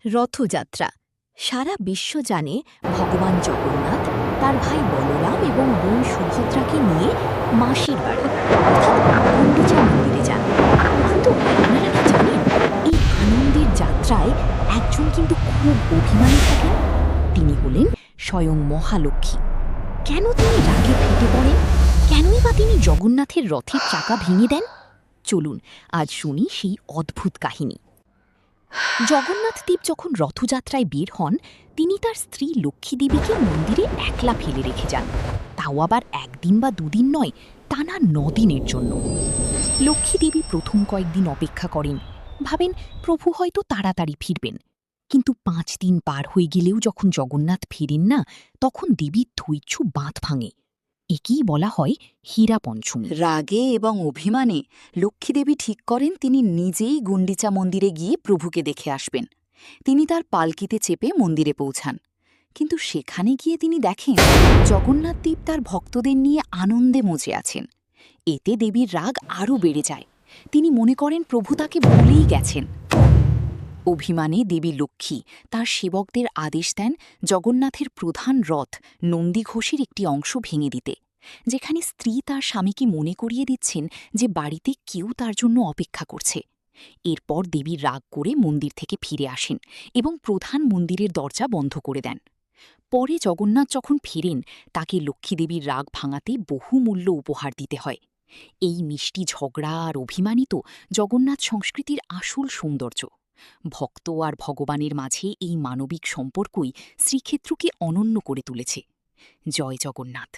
রথযাত্রা সারা বিশ্ব জানে ভগবান জগন্নাথ তার ভাই বলরাম এবং বোন সুভদ্রাকে নিয়ে মাসির বাড়ি অর্থাৎ গুন্ডিচা মন্দিরে যান। কিন্তু আপনারা কি জানেন, এই আনন্দের যাত্রায় একজন কিন্তু খুব অভিমানী থাকেন। তিনি হলেন স্বয়ং মহালক্ষ্মী। কেন তিনি রাগে ফেটে পড়েন? কেনই বা তিনি জগন্নাথের রথের চাকা ভেঙে দেন? চলুন আজ শুনি সেই অদ্ভুত কাহিনী। জগন্নাথ দেব যখন রথযাত্রায় বের হন, তিনি তার স্ত্রী লক্ষ্মী দেবীকে মন্দিরে একলা ফেলে রেখে যান, তাও আবার একদিন বা দুদিন নয়, টানা ৯ দিনের জন্য। লক্ষ্মী দেবী প্রথম কয়েকদিন অপেক্ষা করেন, ভাবেন প্রভু হয়তো তাড়াতাড়ি ফিরবেন। কিন্তু ৫ দিন পার হয়ে গেলেও যখন জগন্নাথ ফিরেন না, তখন দেবীর ধৈর্য বাঁধ ভাঙে। একেই বলা হয় হীরা পঞ্চমী। রাগে এবং অভিমানে লক্ষ্মীদেবী ঠিক করেন তিনি নিজেই গুন্ডিচা মন্দিরে গিয়ে প্রভুকে দেখে আসবেন। তিনি তার পালকিতে চেপে মন্দিরে পৌঁছান। কিন্তু সেখানে গিয়ে তিনি দেখেন জগন্নাথ দেব তার ভক্তদের নিয়ে আনন্দে মজে আছেন। এতে দেবীর রাগ আরও বেড়ে যায়। তিনি মনে করেন প্রভু তাকে ভুলেই গেছেন। অভিমানে দেবী লক্ষ্মী তার সেবকদের আদেশ দেন জগন্নাথের প্রধান রথ নন্দীঘোষের একটি অংশ ভেঙে দিতে, যেখানে স্ত্রী তার স্বামীকে মনে করিয়ে দিচ্ছেন যে বাড়িতে কেউ তার জন্য অপেক্ষা করছে। এরপর দেবী রাগ করে মন্দির থেকে ফিরে আসেন এবং প্রধান মন্দিরের দরজা বন্ধ করে দেন। পরে জগন্নাথ যখন ফেরেন, তাকে লক্ষ্মীদেবীর রাগ ভাঙাতে বহুমূল্য উপহার দিতে হয়। এই মিষ্টি ঝগড়া আর অভিমানই তো জগন্নাথ সংস্কৃতির আসল সৌন্দর্য। ভক্ত আর ভগবানের মাঝে এই মানবিক সম্পর্কই শ্রীক্ষেত্রকে অনন্য করে তুলেছে। জয় জগন্নাথ।